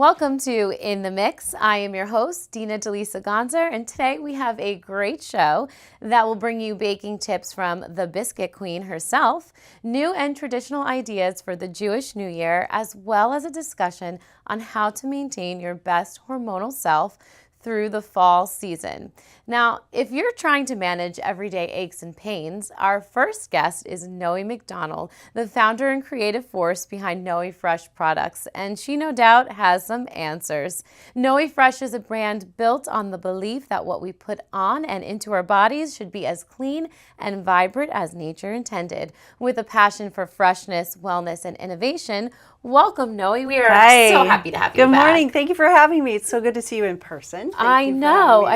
Welcome to In the Mix. I am your host, Dina Deleasa-Gonsar, and today we have a great show that will bring you baking tips from the Biscuit Queen herself, new and traditional ideas for the Jewish New Year, as well as a discussion on how to maintain your best hormonal self through the fall season. Now, if you're trying to manage everyday aches and pains, our first guest is Noe McDonald, the founder and creative force behind Noe Fresh products, and she no doubt has some answers. Noe Fresh is a brand built on the belief that what we put on and into our bodies should be as clean and vibrant as nature intended. With a passion for freshness, wellness, and innovation, welcome, Noe. We are so happy to have you back. Good morning. Thank you for having me. It's so good to see you in person. I know.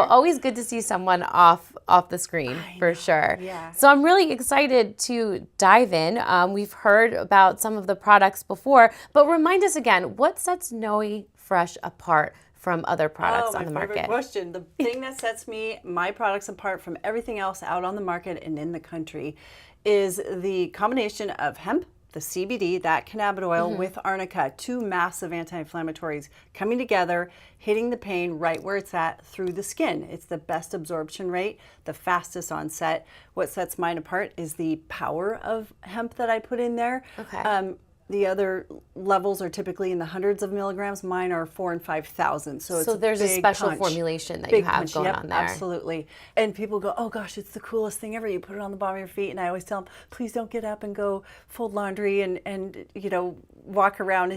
Always good to see someone off the screen for sure. Yeah. So I'm really excited to dive in. We've heard about some of the products before, but remind us again, what sets Noe Fresh apart from other products on the market? My favorite question. The thing that sets my products apart from everything else out on the market and in the country is the combination of hemp, the CBD, that cannabis oil with arnica, two massive anti-inflammatories coming together, hitting the pain right where it's at through the skin. It's the best absorption rate, the fastest onset. What sets mine apart is the power of hemp that I put in there. Okay. The other levels are typically in the hundreds of milligrams. Mine are 4,000 and 5,000. So there's a special formulation that you have going on there. Absolutely. And people go, oh gosh, it's the coolest thing ever. You put it on the bottom of your feet. And I always tell them, please don't get up and go fold laundry and walk around.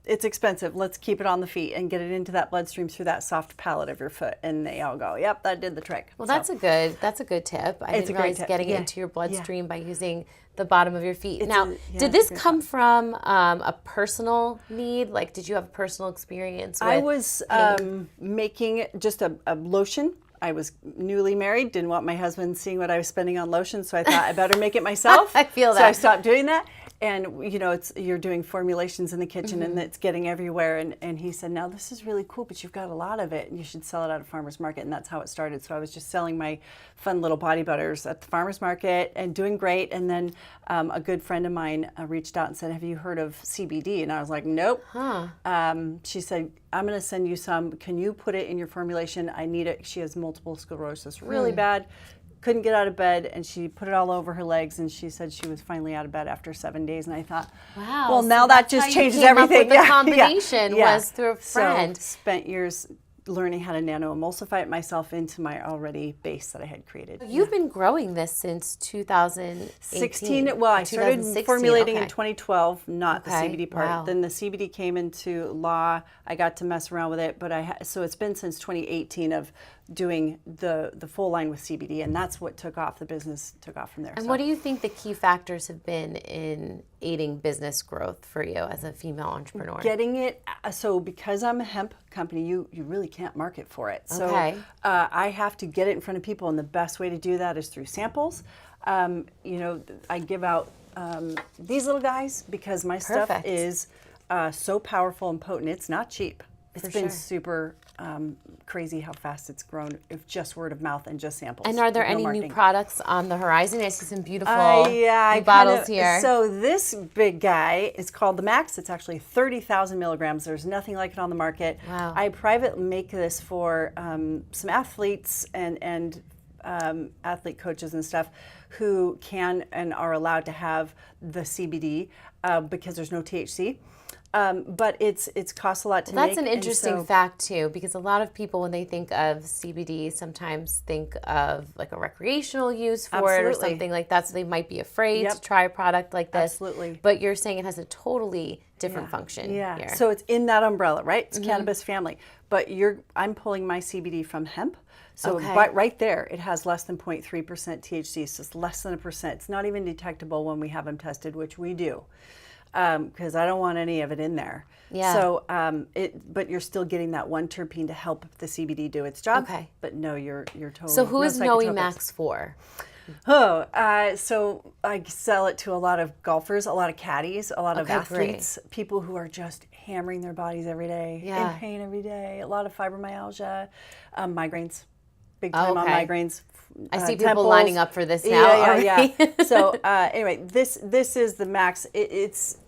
It's expensive. Let's keep it on the feet and get it into that bloodstream through that soft palate of your foot. And they all go, yep, that did the trick. Well, that's a good tip. I didn't realize getting it into your bloodstream by using the bottom of your feet. Did this come from a personal need? Like, did you have a personal experience with I was making just a lotion. I was newly married, didn't want my husband seeing what I was spending on lotion, so I thought I better make it myself. I feel that. So I stopped doing that. And you're doing formulations in the kitchen and it's getting everywhere. And he said, now this is really cool, but you've got a lot of it and you should sell it at a farmer's market. And that's how it started. So I was just selling my fun little body butters at the farmer's market and doing great. And then a good friend of mine reached out and said, have you heard of CBD? And I was like, nope. She said, I'm going to send you some. Can you put it in your formulation? I need it. She has multiple sclerosis really bad. Couldn't get out of bed, and she put it all over her legs, and she said she was finally out of bed after 7 days. And I thought, wow, well, now that just changes everything. The combination was through a friend. So spent years learning how to nano-emulsify it myself into my already base that I had created. You've been growing this since 2016. Well, I started formulating in 2012, not the CBD part. Wow. Then the CBD came into law. I got to mess around with it, but so it's been since 2018 of doing the full line with CBD, and that's what took off. The business took off from there. And what do you think the key factors have been in aiding business growth for you as a female entrepreneur? Getting it, so because I'm a hemp company, you really can't market for it. So I have to get it in front of people, and the best way to do that is through samples. I give out these little guys because my stuff is so powerful and potent. It's not cheap. It's been super crazy how fast it's grown, if just word of mouth and just samples. And are there any new products on the horizon? I see some beautiful new bottles here. So this big guy is called the Max. It's actually 30,000 milligrams. There's nothing like it on the market. Wow. I privately make this for some athletes and athlete coaches and stuff who can and are allowed to have the CBD because there's no THC. But it's costs a lot to make. That's an interesting fact too, because a lot of people, when they think of CBD, sometimes think of like a recreational use for it or something like that. So they might be afraid to try a product like this. Absolutely. But you're saying it has a totally different function here. So it's in that umbrella, right? It's cannabis family. But I'm pulling my CBD from hemp. So right there, it has less than 0.3% THC. So it's less than 1%. It's not even detectable when we have them tested, which we do. Because I don't want any of it in there. Yeah. So, but you're still getting that one terpene to help the CBD do its job. Okay. But no, you're totally. So who is Noe Max for? So I sell it to a lot of golfers, a lot of caddies, a lot of athletes, people who are just hammering their bodies every day, in pain every day, a lot of fibromyalgia, migraines, big time on migraines. I see people lining up for this now. Yeah. So anyway, this is the Max. It's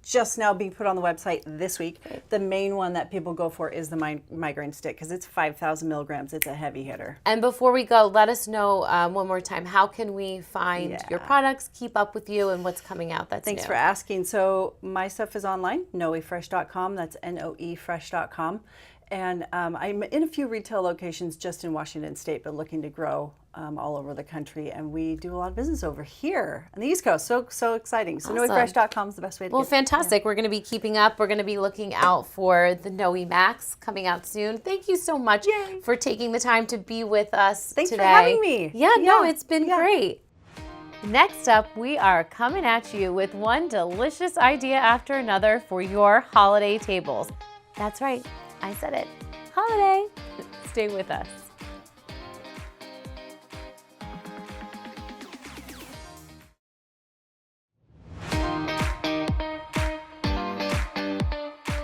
just now being put on the website this week. The main one that people go for is the migraine stick because it's 5,000 milligrams. It's a heavy hitter. And before we go, let us know one more time, how can we find your products, keep up with you, and what's coming out that's Thanks new? for asking. So my stuff is online, noefresh.com. That's noefresh.com. And I'm in a few retail locations just in Washington State, but looking to grow all over the country. And we do a lot of business over here on the East Coast. So exciting. So Awesome. noefresh.com is the best way to Well, get fantastic. We're going to be keeping up. We're going to be looking out for the Noe Max coming out soon. Thank you so much for taking the time to be with us Thanks today. for having me. No, it's been great. Next up, we are coming at you with one delicious idea after another for your holiday tables. That's right. I said it. Holiday. Stay with us.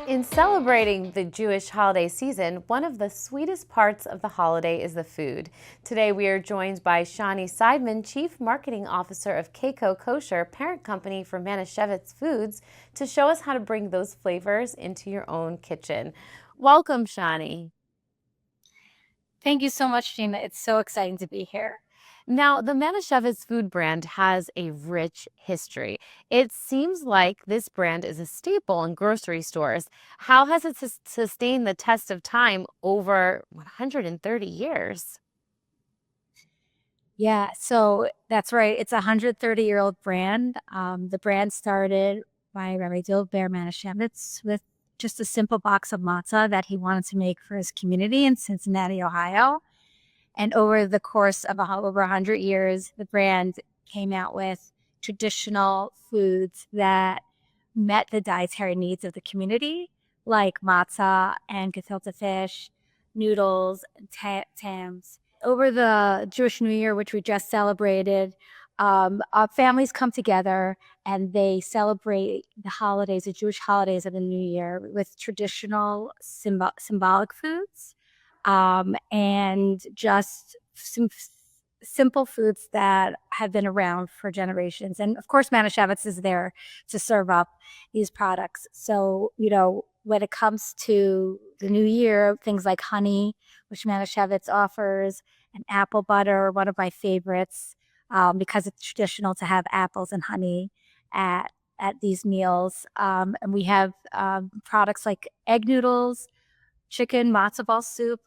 In celebrating the Jewish holiday season, one of the sweetest parts of the holiday is the food. Today we are joined by Shani Seidman, Chief Marketing Officer of Keiko Kosher, parent company for Manischewitz Foods, to show us how to bring those flavors into your own kitchen. Welcome, Shani. Thank you so much, Gina. It's so exciting to be here. Now, the Manischewitz food brand has a rich history. It seems like this brand is a staple in grocery stores. How has it sustained the test of time over 130 years? Yeah, so that's right. It's a 130-year-old brand. The brand started by Rabbi Dilber Manischewitz with just a simple box of matzah that he wanted to make for his community in Cincinnati, Ohio. And over the course of over 100 years, the brand came out with traditional foods that met the dietary needs of the community, like matzah and gefilte fish, noodles, and tams. Over the Jewish New Year, which we just celebrated, our families come together and they celebrate the holidays, the Jewish holidays of the New Year, with traditional symbolic foods. And just some simple foods that have been around for generations. And of course, Manischewitz is there to serve up these products. So, when it comes to the new year, things like honey, which Manischewitz offers, and apple butter, one of my favorites, because it's traditional to have apples and honey at these meals. And we have products like egg noodles, chicken matzo ball soup.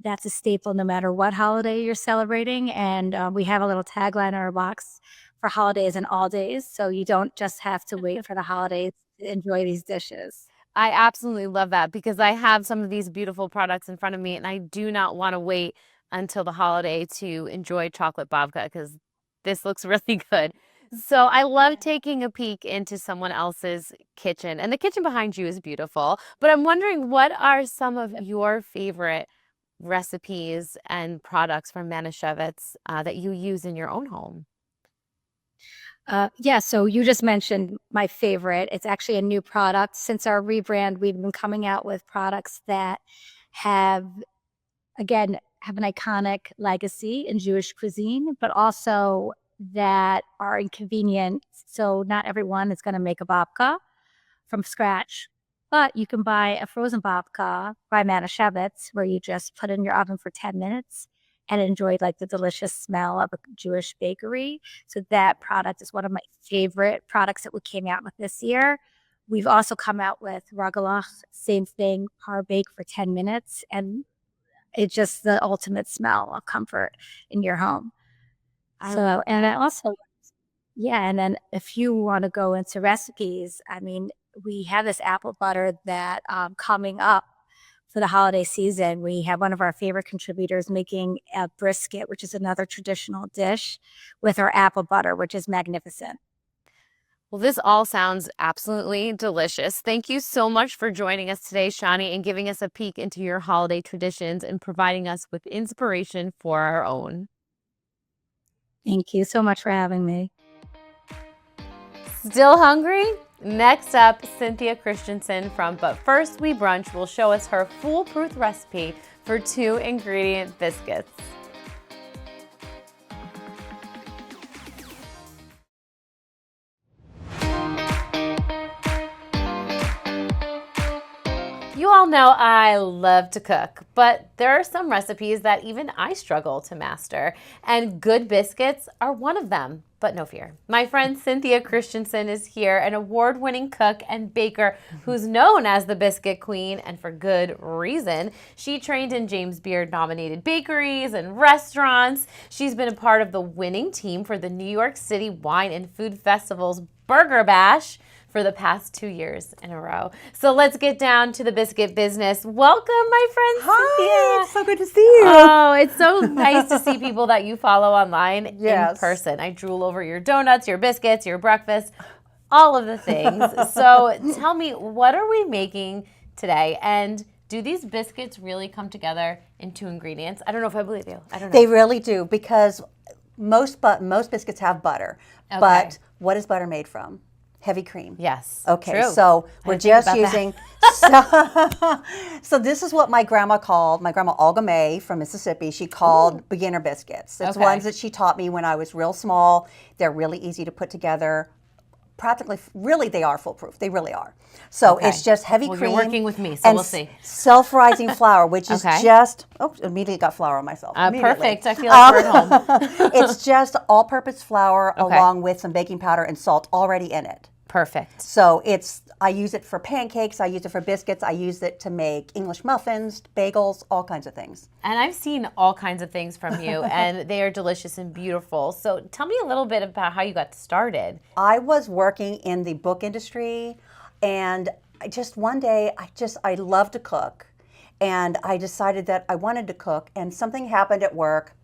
That's a staple no matter what holiday you're celebrating. And we have a little tagline on our box for holidays and all days. So you don't just have to wait for the holidays to enjoy these dishes. I absolutely love that because I have some of these beautiful products in front of me and I do not want to wait until the holiday to enjoy chocolate babka because this looks really good. So I love taking a peek into someone else's kitchen, and the kitchen behind you is beautiful, but I'm wondering, what are some of your favorite recipes and products from Manischewitz that you use in your own home? Yeah, so you just mentioned my favorite. It's actually a new product. Since our rebrand, we've been coming out with products that have, again, have an iconic legacy in Jewish cuisine, but also that are inconvenient. So not everyone is going to make a babka from scratch, but you can buy a frozen babka by Manischewitz where you just put it in your oven for 10 minutes and enjoy like the delicious smell of a Jewish bakery. So that product is one of my favorite products that we came out with this year. We've also come out with ragalach, same thing, par bake for 10 minutes. And it's just the ultimate smell of comfort in your home. So, and I also, yeah, and then if you want to go into recipes, I mean, we have this apple butter that coming up for the holiday season, we have one of our favorite contributors making a brisket, which is another traditional dish with our apple butter, which is magnificent. Well, this all sounds absolutely delicious. Thank you so much for joining us today, Shani, and giving us a peek into your holiday traditions and providing us with inspiration for our own. Thank you so much for having me. Still hungry? Next up, Cynthia Christensen from But First We Brunch will show us her foolproof recipe for 2-ingredient biscuits. know I love to cook, but there are some recipes that even I struggle to master, and good biscuits are one of them. But no fear. My friend Cynthia Christensen is here, an award-winning cook and baker who's known as the Biscuit Queen, and for good reason. She trained in James Beard-nominated bakeries and restaurants. She's been a part of the winning team for the New York City Wine and Food Festival's Burger Bash for the past 2 years in a row. So let's get down to the biscuit business. Welcome, my friend Hi, Cynthia. it's so good to see you. Oh, it's so nice to see people that you follow online in Yes. person. I drool over your donuts, your biscuits, your breakfast, all of the things. So tell me, what are we making today? And do these biscuits really come together in 2 ingredients? I don't know if I believe you. I don't know. They really do, because most biscuits have butter. Okay. But what is butter made from? Heavy cream. Yes. Okay, True. so we're didn't think just about that. using, so this is what my grandma Olga May from Mississippi, she called beginner biscuits. It's Okay. ones that she taught me when I was real small. They're really easy to put together. Practically, really, they are foolproof. They really are. So Okay. it's just heavy Well, cream. you're working with me, so and we'll see. Self-rising flour, which is Okay. just, immediately got flour on myself. Immediately. Perfect. I feel like we're at home. It's just all-purpose flour Okay. along with some baking powder and salt already in it. Perfect. So I use it for pancakes, I use it for biscuits, I use it to make English muffins, bagels, all kinds of things. And I've seen all kinds of things from you, and they are delicious and beautiful. So tell me a little bit about how you got started. I was working in the book industry, and one day I love to cook, and I decided that I wanted to cook, and something happened at work,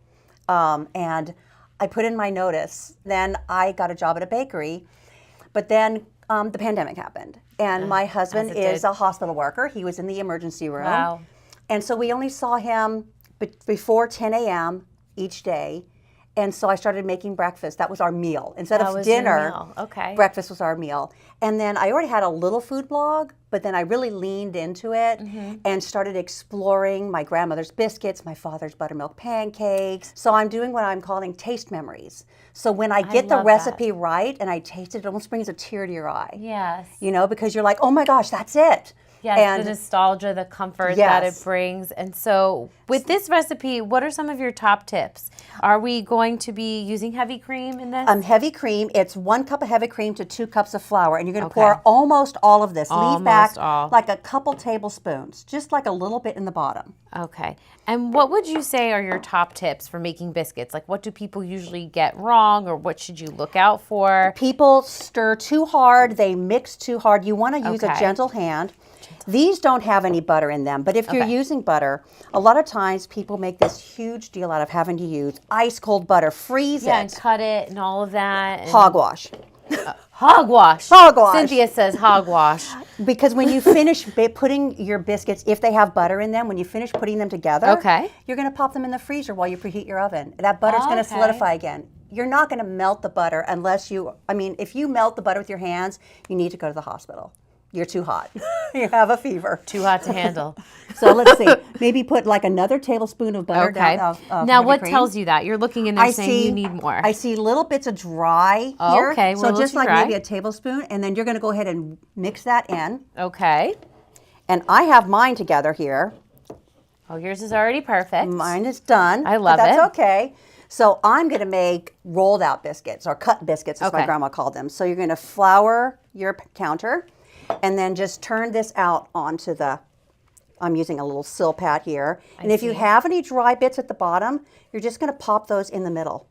and I put in my notice. Then I got a job at a bakery. But then the pandemic happened, and my husband it is did. a hospital worker. He was in the emergency room. Wow. And so we only saw him before 10 a.m. each day. And so I started making breakfast. That was our meal. Instead That of was your dinner, meal. Okay. breakfast was our meal. And then I already had a little food blog, but then I really leaned into it and started exploring my grandmother's biscuits, my father's buttermilk pancakes. So I'm doing what I'm calling taste memories. So when I get the love recipe right and I taste it, it almost brings a tear to your eye. Yes. You know, because you're like, oh my gosh, that's it. Yes, And the nostalgia, the comfort that it Yes. brings. And so with this recipe, what are some of your top tips? Are we going to be using heavy cream in this? Heavy cream, it's 1 cup of heavy cream to 2 cups of flour. And you're going to Okay. pour almost all of this. Leave Almost back all. like a couple tablespoons, just like a little bit in the bottom. Okay. And what would you say are your top tips for making biscuits? Like, what do people usually get wrong, or what should you look out for? People stir too hard, they mix too hard. You want to use a Okay. gentle hand. These don't have any butter in them, but if you're Okay. using butter, a lot of times people make this huge deal out of having to use ice cold butter, freeze Yeah, and it. cut it and all of that. And Hogwash. hogwash. Hogwash. Cynthia says hogwash. Because when you finish putting your biscuits, if they have butter in them, when you finish putting them together, Okay. you're going to pop them in the freezer while you preheat your oven. That butter's going to Okay. solidify again. You're not going to melt the butter unless if you melt the butter with your hands, you need to go to the hospital. You're too hot. You have a fever. Too hot to handle. So let's see. Maybe put like another tablespoon of butter Okay. down. Of Now, heavy what cream. tells you that? You're looking in there saying you need more. I see little bits of dry Oh, here. okay. So Well, just let's like try. maybe a tablespoon, and then you're going to go ahead and mix that in. Okay. And I have mine together here. Oh, yours is already perfect. Mine is done. I love but that's it. okay. So I'm going to make rolled out biscuits, or cut biscuits as my Okay. grandma called them. So you're going to flour your counter and then just turn this out onto I'm using a little sill pad here. And if you have any dry bits at the bottom, you're just going to pop those in the middle.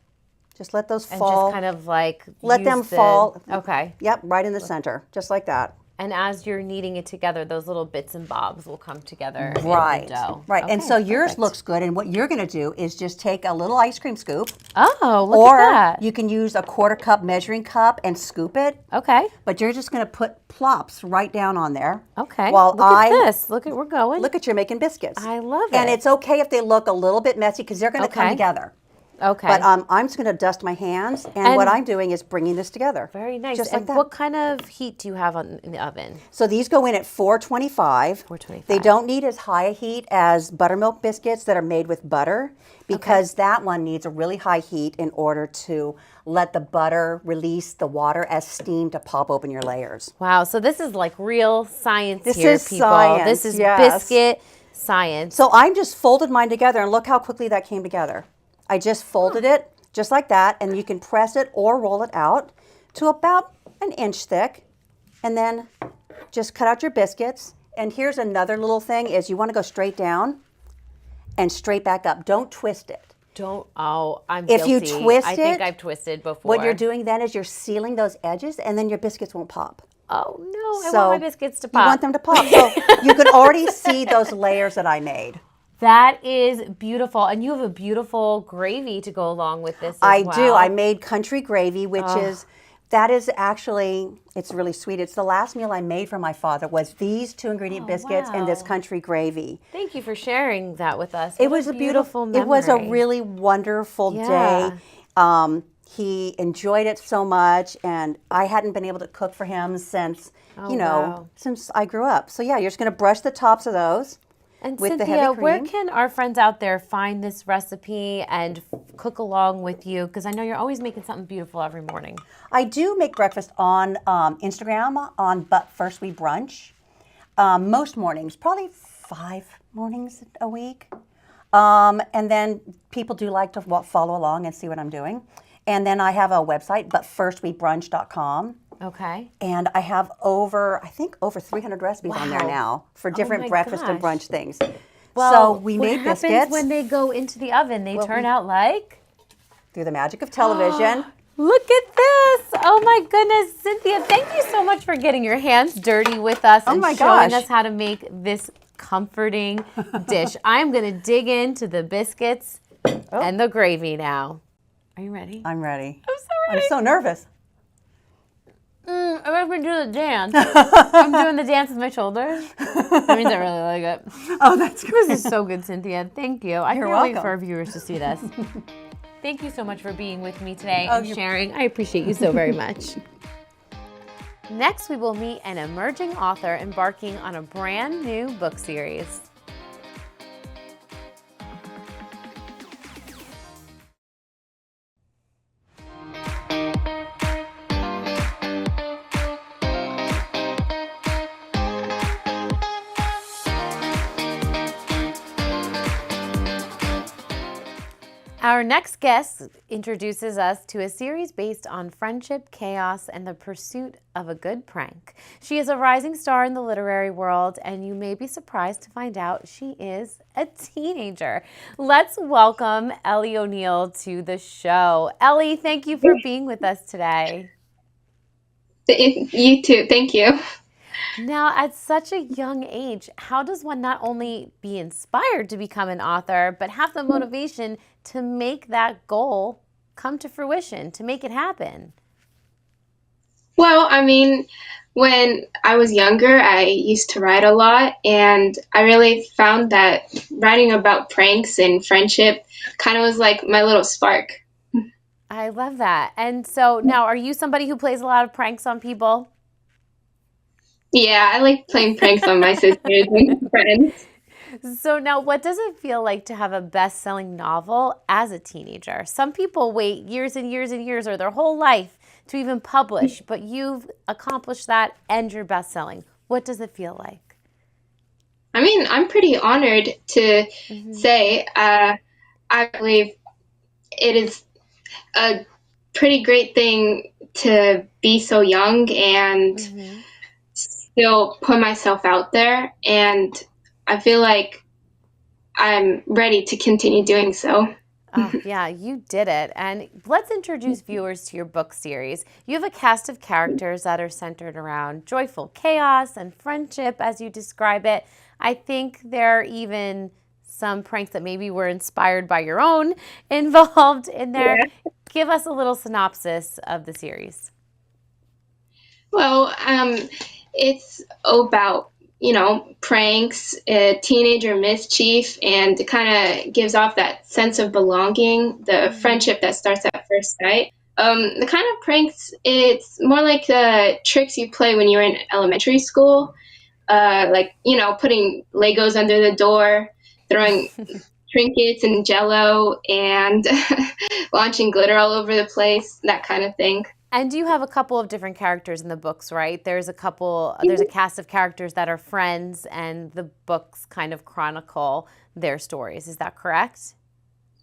Just let those And fall. just kind of like Let use them fall. Okay. Yep, right in the center, just like that. And as you're kneading it together, those little bits and bobs will come together Right. in the dough. Right. And Okay, so yours perfect. looks good. And what you're going to do is just take a little ice cream scoop. Oh, look Or at that. you can use a 1/4 cup measuring cup and scoop it. Okay. But you're just going to put plops right down on there. Okay. While look at this. Look at we're going. Look at you're making biscuits. I love And it. it's okay if they look a little bit messy because they're going to come Okay. together. Okay. But I'm just going to dust my hands, and what I'm doing is bringing this together. Very nice. Just And like that. what kind of heat do you have in the oven? So these go in at 425. 425. They don't need as high a heat as buttermilk biscuits that are made with butter, because that one needs a really high heat in order to let the butter release the water as steam to pop open your layers. Wow. So this is like real science This here, is people. science, This is yes. biscuit science. So I just folded mine together, and look how quickly that came together. I just folded it just like that, and you can press it or roll it out to about an inch thick, and then just cut out your biscuits. And here's another little thing is you want to go straight down and straight back up. Don't twist it. I'm If guilty. you twist I think it, I've twisted before. What you're doing then is you're sealing those edges, and then your biscuits won't pop. Oh no, I So want my biscuits to pop. You want them to pop. So you can already see those layers that I made. That is beautiful. And you have a beautiful gravy to go along with this as I well. do. I made country gravy, which that is actually, it's really sweet. It's the last meal I made for my father was these 2-ingredient biscuits and this wow. country gravy. Thank you for sharing that with us. It What was a beautiful memory. It was a really wonderful Yeah. day. He enjoyed it so much, and I hadn't been able to cook for him since, wow. since I grew up. So yeah, you're just going to brush the tops of those. And with the Cynthia, heavy where cream. can our friends out there find this recipe and cook along with you? Because I know you're always making something beautiful every morning. I do make breakfast on Instagram on But First We Brunch. Most mornings, probably 5 mornings a week. And then people do like to follow along and see what I'm doing. And then I have a website, butfirstwebrunch.com. Okay. And I have over 300 recipes on there Wow. now for different my breakfast and gosh. brunch things. Well, so we what made happens biscuits when they go into the oven? They turn out like? through the magic of television. Look at this. Oh my goodness. Cynthia, thank you so much for getting your hands dirty with us and my showing gosh. us how to make this comforting dish. I'm going to dig into the biscuits and the gravy now. Are you ready? I'm ready. I'm so ready. I'm so nervous. I'm going to do the dance. I'm doing the dance with my shoulders. That means I really like it. Oh, that's good. This is so good, Cynthia. Thank you. I can't wait welcome. for our viewers to see this. Thank you so much for being with me today Oh, and sharing. I appreciate you so very much. Next, we will meet an emerging author embarking on a brand new book series. Our next guest introduces us to a series based on friendship, chaos, and the pursuit of a good prank. She is a rising star in the literary world, and you may be surprised to find out she is a teenager. Let's welcome Ellie O'Neill to the show. Ellie, thank you for being with us today. You too. Thank you. Now, at such a young age, how does one not only be inspired to become an author, but have the motivation to make that goal come to fruition, to make it happen? Well, I mean, when I was younger, I used to write a lot, and I really found that writing about pranks and friendship kind of was like my little spark. I love that. And so now, are you somebody who plays a lot of pranks on people? Yeah, I like playing pranks on my sisters and friends. So now, what does it feel like to have a best-selling novel as a teenager? Some people wait years and years and years or their whole life to even publish, but you've accomplished that and you're best-selling. What does it feel like? I mean, I'm pretty honored to say I believe it is a pretty great thing to be so young and still put myself out there, and I feel like I'm ready to continue doing so. Oh, yeah, you did it. And let's introduce viewers to your book series. You have a cast of characters that are centered around joyful chaos and friendship, as you describe it. I think there are even some pranks that maybe were inspired by your own involved in there. Yeah. Give us a little synopsis of the series. Well, it's about pranks, teenager mischief, and it kind of gives off that sense of belonging, the friendship that starts at first sight. The kind of pranks, it's more like the tricks you play when you're in elementary school, like, putting Legos under the door, throwing trinkets and jello, and launching glitter all over the place, that kind of thing. And you have a couple of different characters in the books, right? There's a cast of characters that are friends, and the books kind of chronicle their stories. Is that correct?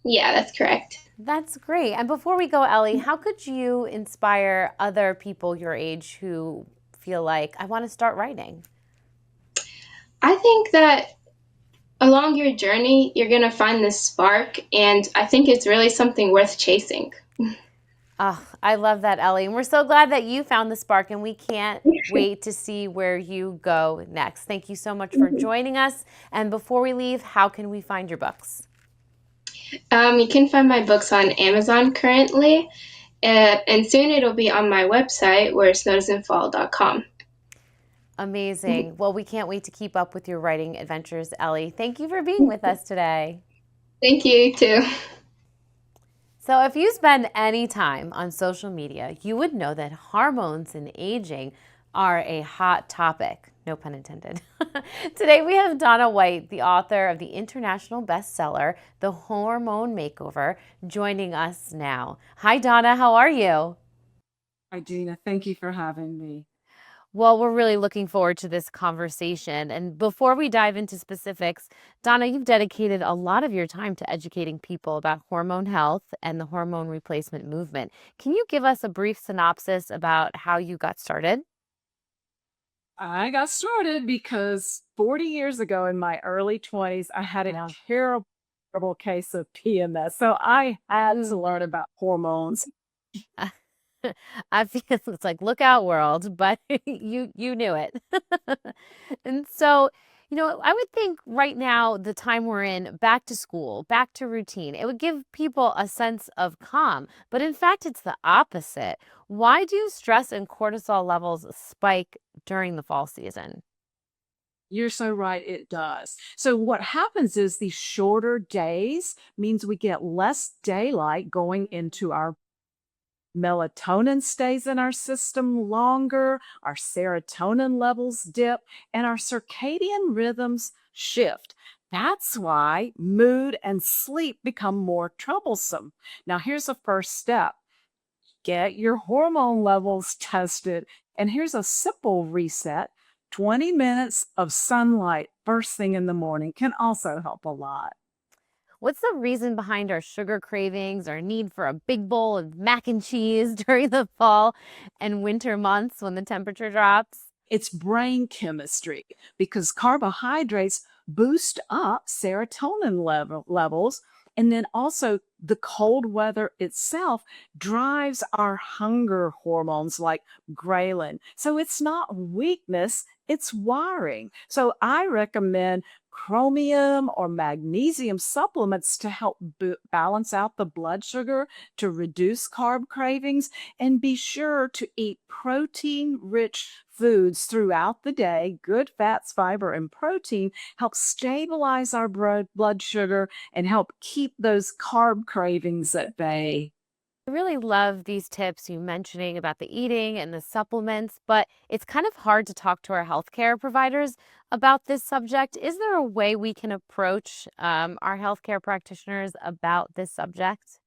Yeah, that's correct. That's great. And before we go, Ellie, how could you inspire other people your age who feel like, I want to start writing? I think that along your journey, you're going to find this spark, and I think it's really something worth chasing. Oh, I love that, Ellie. And we're so glad that you found the spark, and we can't wait to see where you go next. Thank you so much for joining us. And before we leave, how can we find your books? You can find my books on Amazon currently, and soon it'll be on my website, where snowdoesn'tfall.com. Amazing. Well, we can't wait to keep up with your writing adventures, Ellie. Thank you for being with us today. Thank you, too. So if you spend any time on social media, you would know that hormones and aging are a hot topic. No pun intended. Today we have Donna White, the author of the international bestseller, The Hormone Makeover, joining us now. Hi, Donna. How are you? Hi, Dina. Thank you for having me. Well, we're really looking forward to this conversation. And before we dive into specifics, Donna, you've dedicated a lot of your time to educating people about hormone health and the hormone replacement movement. Can you give us a brief synopsis about how you got started? I got started because 40 years ago in my early 20s, I had a terrible case of PMS. So I had to learn about hormones. I feel it's like look out world, but you knew it. And so, I would think right now, the time we're in, back to school, back to routine, it would give people a sense of calm. But in fact, it's the opposite. Why do stress and cortisol levels spike during the fall season? You're so right, it does. So what happens is these shorter days means we get less daylight going into our melatonin stays in our system longer, our serotonin levels dip, and our circadian rhythms shift. That's why mood and sleep become more troublesome. Now, here's the first step: get your hormone levels tested. And here's a simple reset: 20 minutes of sunlight first thing in the morning can also help a lot. What's the reason behind our sugar cravings, our need for a big bowl of mac and cheese during the fall and winter months when the temperature drops? It's brain chemistry because carbohydrates boost up serotonin levels. And then also, the cold weather itself drives our hunger hormones like ghrelin. So it's not weakness, it's wiring. So I recommend chromium or magnesium supplements to help balance out the blood sugar, to reduce carb cravings, and be sure to eat protein rich foods throughout the day. Good fats, fiber, and protein help stabilize our blood sugar and help keep those carb cravings at bay. I really love these tips you mentioning about the eating and the supplements, but it's kind of hard to talk to our healthcare providers about this subject. Is there a way we can approach our healthcare practitioners about this subject?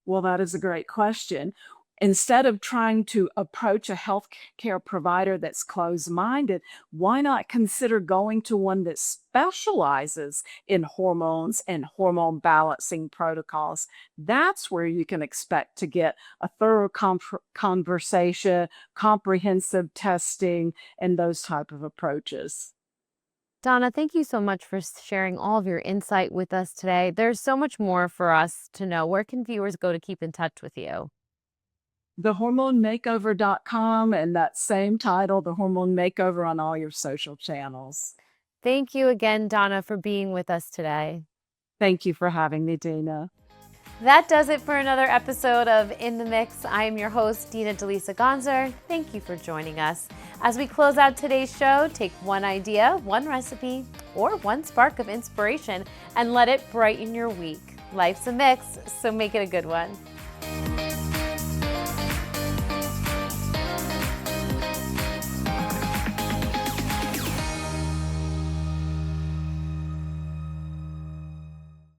Well, that is a great question. Instead of trying to approach a healthcare provider that's closed minded, why not consider going to one that specializes in hormones and hormone balancing protocols? That's where you can expect to get a thorough conversation, comprehensive testing, and those type of approaches. Donna, thank you so much for sharing all of your insight with us today. There's so much more for us to know. Where can viewers go to keep in touch with you? Thehormonemakeover.com, and that same title, The Hormone Makeover, on all your social channels. Thank you again, Donna, for being with us today. Thank you for having me, Dina. That does it for another episode of In the Mix. I am your host, Dina Deleasa-Gonsar. Thank you for joining us. As we close out today's show, take one idea, one recipe, or one spark of inspiration and let it brighten your week. Life's a mix, so make it a good one.